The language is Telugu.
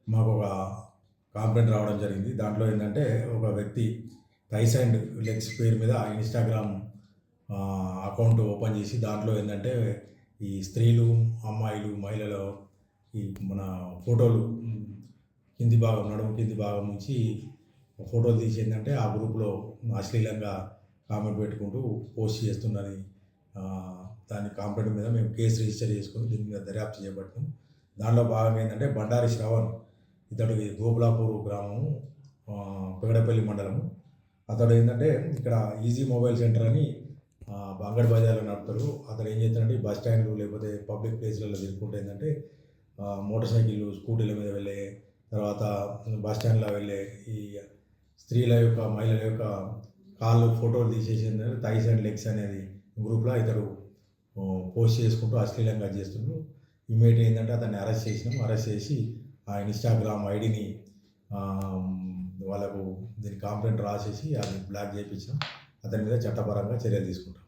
మాకు ఒక కంప్లైంట్ రావడం జరిగింది. దాంట్లో ఏంటంటే ఒక వ్యక్తి థైస్ అండ్ లెగ్స్ పేరు మీద ఇన్‌స్టాగ్రామ్ అకౌంట్ ఓపెన్ చేసి దాంట్లో ఏంటంటే ఈ స్త్రీలు, అమ్మాయిలు, మహిళలు ఈ మన ఫోటోలు కింది భాగం నడుము కింది భాగం నుంచి ఫోటోలు తీసి ఏంటంటే ఆ గ్రూప్‌లో అశ్లీలంగా కామెంట్ పెట్టుకుంటూ పోస్ట్ చేస్తుందని దాని కంప్లైంట్ మీద మేము కేసు రిజిస్టర్ చేసుకొని దీని మీద దర్యాప్తు చేపట్టాం. దానిలో భాగంగా ఏంటంటే బండారి శ్రవణ్ ఇతడు గోపులాపూర్ గ్రామము, పెగడపల్లి మండలము. అతడు ఏంటంటే ఇక్కడ ఈజీ మొబైల్ సెంటర్ అని అంగడి బజార్లో నడుపుతాడు. అతడు ఏం చేస్తాడంటే బస్ స్టాండ్లు లేకపోతే పబ్లిక్ ప్లేస్లలో తిరుగుకుంటే ఏంటంటే మోటార్ సైకిళ్ళు, స్కూటీల మీద వెళ్ళే, తర్వాత బస్ స్టాండ్లో వెళ్ళే ఈ స్త్రీల యొక్క, మహిళల యొక్క కాళ్ళు ఫోటోలు తీసేసి ఏంటంటే థైస్ అండ్ లెగ్స్ అనేది గ్రూప్లో ఇతడు పోస్ట్ చేసుకుంటూ అశ్లీలంగా చేస్తుండ్రు. ఇమ్మీడియట్ ఏంటంటే అతన్ని అరెస్ట్ చేసినాం. అరెస్ట్ చేసి ఆ ఇన్‌స్టాగ్రామ్ ఐడిని వాళ్ళకు దీని కంప్లైంట్ రాసేసి అది బ్లాక్ చేయించాం. అతని మీద చట్టపరంగా చర్యలు తీసుకుంటాం.